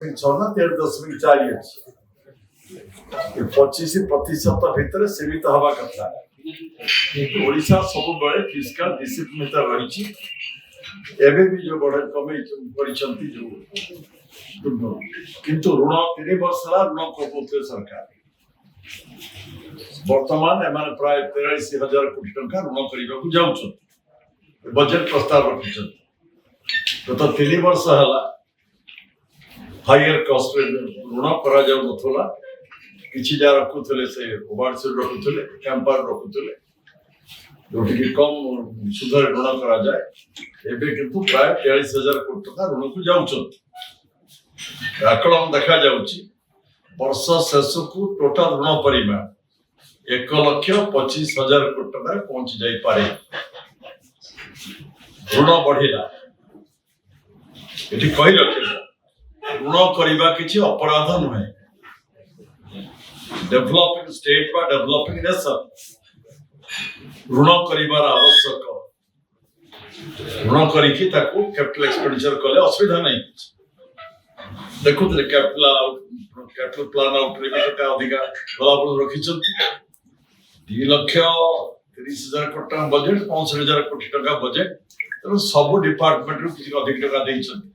6 13.4 ଅଛି 25% ଭିତରେ ସୀମିତ ହେବା କଥା କିନ୍ତୁ ଓଡ଼ିଶା ସବୁବେଳେ ଫିସ୍କାଲ ଡିସିପ୍ଲିନ ଭିତରେ ରହିଛି। ଏବେ ବି ଯୋଉ ବଡ଼ କମେଇ କରିଛନ୍ତି ଯୋଉ କିନ୍ତୁ ଋଣ 3 ବର୍ଷ ହେଲା ଋଣ କମଉଥିଲେ ସରକାର। ବର୍ତ୍ତମାନ ଏମାନେ ପ୍ରାୟ 43,000 କୋଟି ଟଙ୍କା ଋଣ କରିବାକୁ ଯାଉଛନ୍ତି ବଜେଟ ପ୍ରସ୍ତାବ ରଖିଛନ୍ତି। ଗତ 3 ବର୍ଷ ହେଲା ହାଇୟର କଷ୍ଟରେ ଋଣ କରାଯାଉନଥିଲା। କିଛି ଯାହା ରଖୁଥିଲେ ସେ ଓଭାରସିଡ୍ ରଖୁଥିଲେ, କ୍ୟାମ୍ପାର ରଖୁଥିଲେ, ଯୋଉଠିକି କମ୍ ସୁଧରେ ଋଣ କରାଯାଏ। ଏବେ କିନ୍ତୁ ପ୍ରାୟ 43,000 କୋଟି ଟଙ୍କା ଋଣକୁ ଯାଉଛନ୍ତି। ଆକଳନ ଦେଖାଯାଉଛି ବର୍ଷ ଶେଷକୁ ଟୋଟାଲ ଋଣ ପରିମାଣ 1,25,000 କୋଟି ଟଙ୍କାରେ ପହଞ୍ଚି ଯାଇପାରେ। ଋଣ ବଢିଲା ଏଠି କହି ରଖିଲା ଋଣ କରିବା କିଛି ଅପରାଧ ନୁହେଁ। ଡେଭଲପିଂ ଷ୍ଟେଟ ବା ଡେଭଲପିଂ ନେସନ ଋଣ କରିବାର ଆବଶ୍ୟକ। ଋଣ କରିକି ତାକୁ କ୍ୟାପିଟାଲ ଏକ୍ସପେଣ୍ଡିଚର କଲେ ଅସୁବିଧା ନାହିଁ। ଦେଖୁଥିଲେ କ୍ୟାପିଟାଲ ପ୍ଲାନ ଆଉଟରେ ବି ଟଙ୍କା ଅଧିକା ଗଲାବେଳୁ ରଖିଛନ୍ତି। 2,30,000 କୋଟି ଟଙ୍କା ବଜେଟ, 65,000 କୋଟି ଟଙ୍କା ବଜେଟ। ତେଣୁ ସବୁ ଡିପାର୍ଟମେଣ୍ଟରୁ କିଛି ଅଧିକ ଟଙ୍କା ଦେଇଛନ୍ତି।